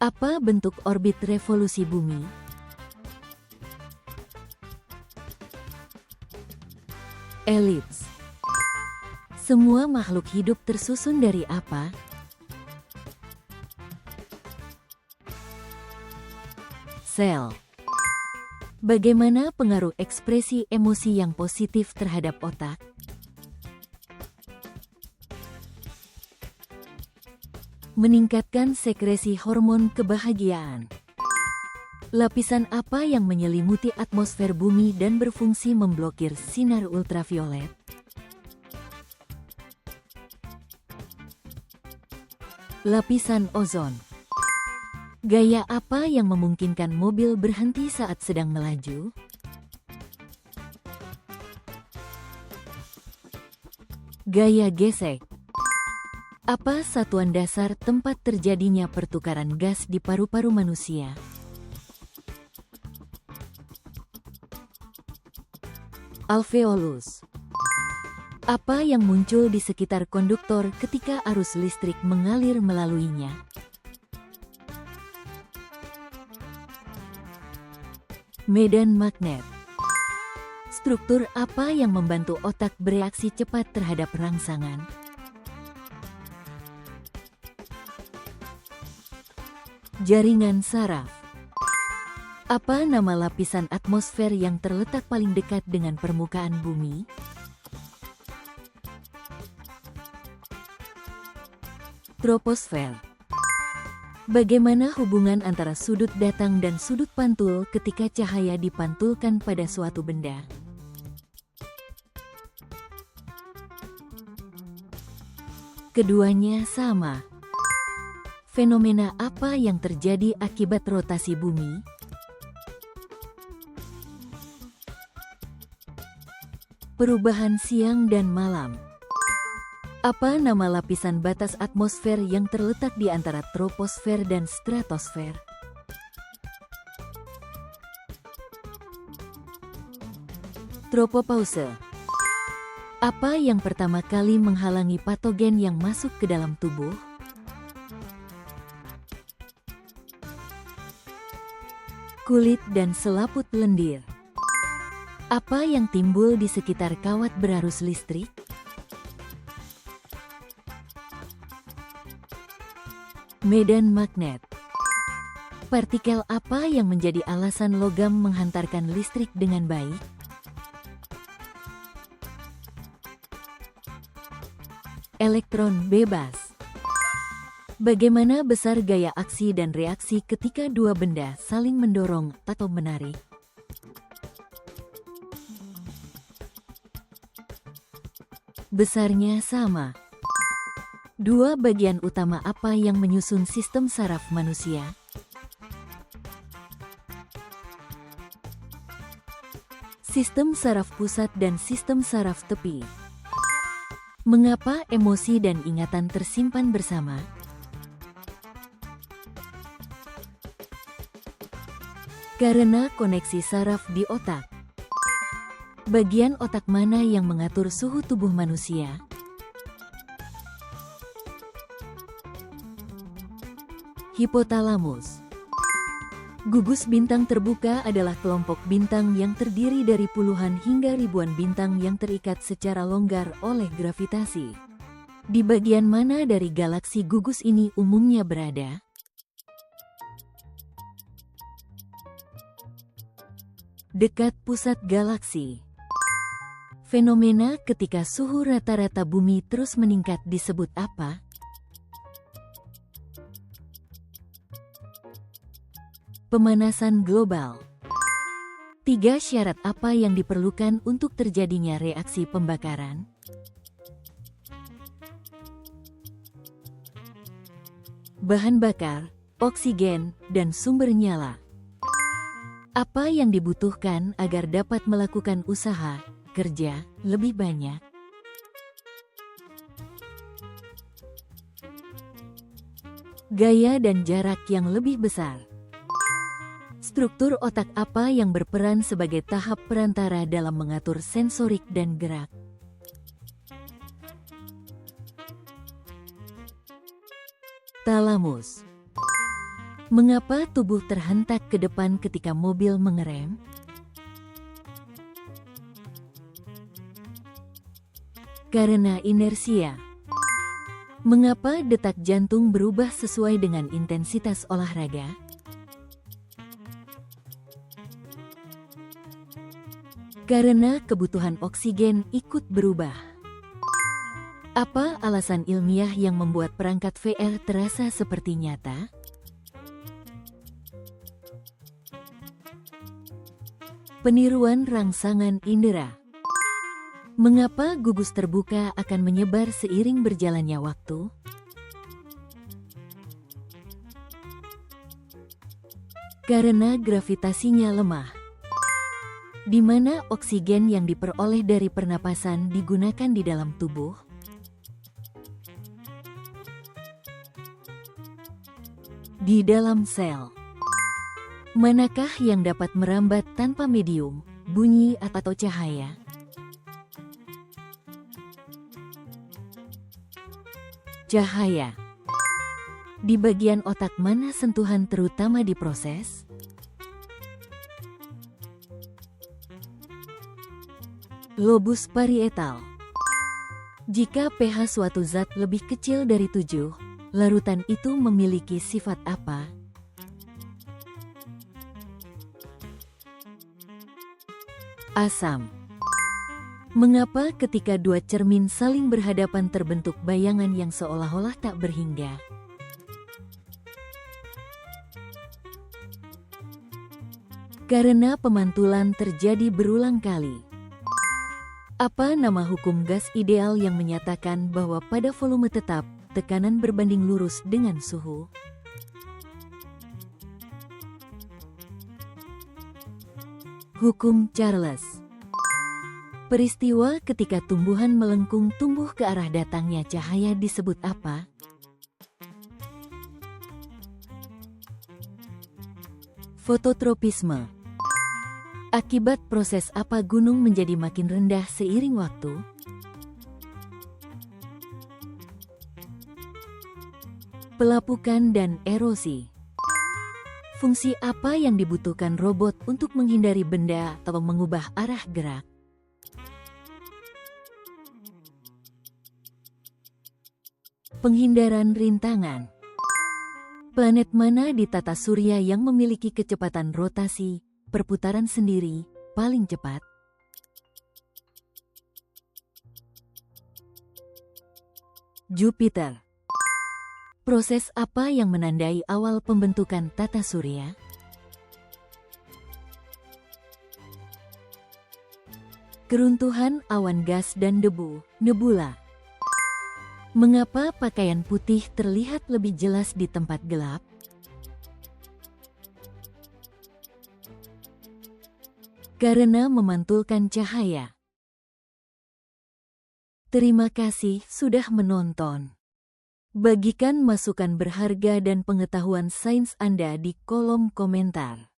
Apa bentuk orbit revolusi bumi? Elips. Semua makhluk hidup tersusun dari apa? Sel. Bagaimana pengaruh ekspresi emosi yang positif terhadap otak? Meningkatkan sekresi hormon kebahagiaan. Lapisan apa yang menyelimuti atmosfer bumi dan berfungsi memblokir sinar ultraviolet? Lapisan ozon. Gaya apa yang memungkinkan mobil berhenti saat sedang melaju? Gaya gesek. Apa satuan dasar tempat terjadinya pertukaran gas di paru-paru manusia? Alveolus. Apa yang muncul di sekitar konduktor ketika arus listrik mengalir melaluinya? Medan magnet. Struktur apa yang membantu otak bereaksi cepat terhadap rangsangan? Jaringan saraf. Apa nama lapisan atmosfer yang terletak paling dekat dengan permukaan bumi? Troposfer. Bagaimana hubungan antara sudut datang dan sudut pantul ketika cahaya dipantulkan pada suatu benda? Keduanya sama. Fenomena apa yang terjadi akibat rotasi bumi? Perubahan siang dan malam. Apa nama lapisan batas atmosfer yang terletak di antara troposfer dan stratosfer? Tropopause. Apa yang pertama kali menghalangi patogen yang masuk ke dalam tubuh? Kulit dan selaput lendir. Apa yang timbul di sekitar kawat berarus listrik? Medan magnet. Partikel apa yang menjadi alasan logam menghantarkan listrik dengan baik? Elektron bebas. Bagaimana besar gaya aksi dan reaksi ketika dua benda saling mendorong atau menarik? Besarnya sama. Dua bagian utama apa yang menyusun sistem saraf manusia? Sistem saraf pusat dan sistem saraf tepi. Mengapa emosi dan ingatan tersimpan bersama? Karena koneksi saraf di otak. Bagian otak mana yang mengatur suhu tubuh manusia? Hipotalamus. Gugus bintang terbuka adalah kelompok bintang yang terdiri dari puluhan hingga ribuan bintang yang terikat secara longgar oleh gravitasi. Di bagian mana dari galaksi gugus ini umumnya berada? Dekat pusat galaksi. Fenomena ketika suhu rata-rata bumi terus meningkat disebut apa? Pemanasan global. 3 syarat apa yang diperlukan untuk terjadinya reaksi pembakaran? Bahan bakar, oksigen, dan sumber nyala. Apa yang dibutuhkan agar dapat melakukan usaha, kerja, lebih banyak? Gaya dan jarak yang lebih besar. Struktur otak apa yang berperan sebagai tahap perantara dalam mengatur sensorik dan gerak? Talamus. Mengapa tubuh terhentak ke depan ketika mobil mengerem? Karena inersia. Mengapa detak jantung berubah sesuai dengan intensitas olahraga? Karena kebutuhan oksigen ikut berubah. Apa alasan ilmiah yang membuat perangkat VR terasa seperti nyata? Peniruan rangsangan indera. Mengapa gugus terbuka akan menyebar seiring berjalannya waktu? Karena gravitasinya lemah. Di mana oksigen yang diperoleh dari pernapasan digunakan di dalam tubuh? Di dalam sel. Manakah yang dapat merambat tanpa medium, bunyi atau cahaya? Cahaya. Di bagian otak mana sentuhan terutama diproses? Lobus parietal. Jika pH suatu zat lebih kecil dari 7, larutan itu memiliki sifat apa? Asam. Mengapa ketika dua cermin saling berhadapan terbentuk bayangan yang seolah-olah tak berhingga? Karena pemantulan terjadi berulang kali. Apa nama hukum gas ideal yang menyatakan bahwa pada volume tetap, tekanan berbanding lurus dengan suhu? Hukum Charles. Peristiwa ketika tumbuhan melengkung tumbuh ke arah datangnya cahaya disebut apa? Fototropisme. Akibat proses apa gunung menjadi makin rendah seiring waktu? Pelapukan dan erosi. Fungsi apa yang dibutuhkan robot untuk menghindari benda atau mengubah arah gerak? Penghindaran rintangan. Planet mana di tata surya yang memiliki kecepatan rotasi, perputaran sendiri, paling cepat? Jupiter. Proses apa yang menandai awal pembentukan tata surya? Keruntuhan awan gas dan debu, nebula. Mengapa pakaian putih terlihat lebih jelas di tempat gelap? Karena memantulkan cahaya. Terima kasih sudah menonton. Bagikan masukan berharga dan pengetahuan sains Anda di kolom komentar.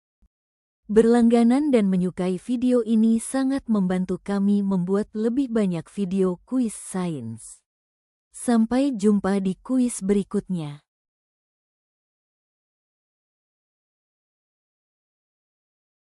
Berlangganan dan menyukai video ini sangat membantu kami membuat lebih banyak video kuis sains. Sampai jumpa di kuis berikutnya.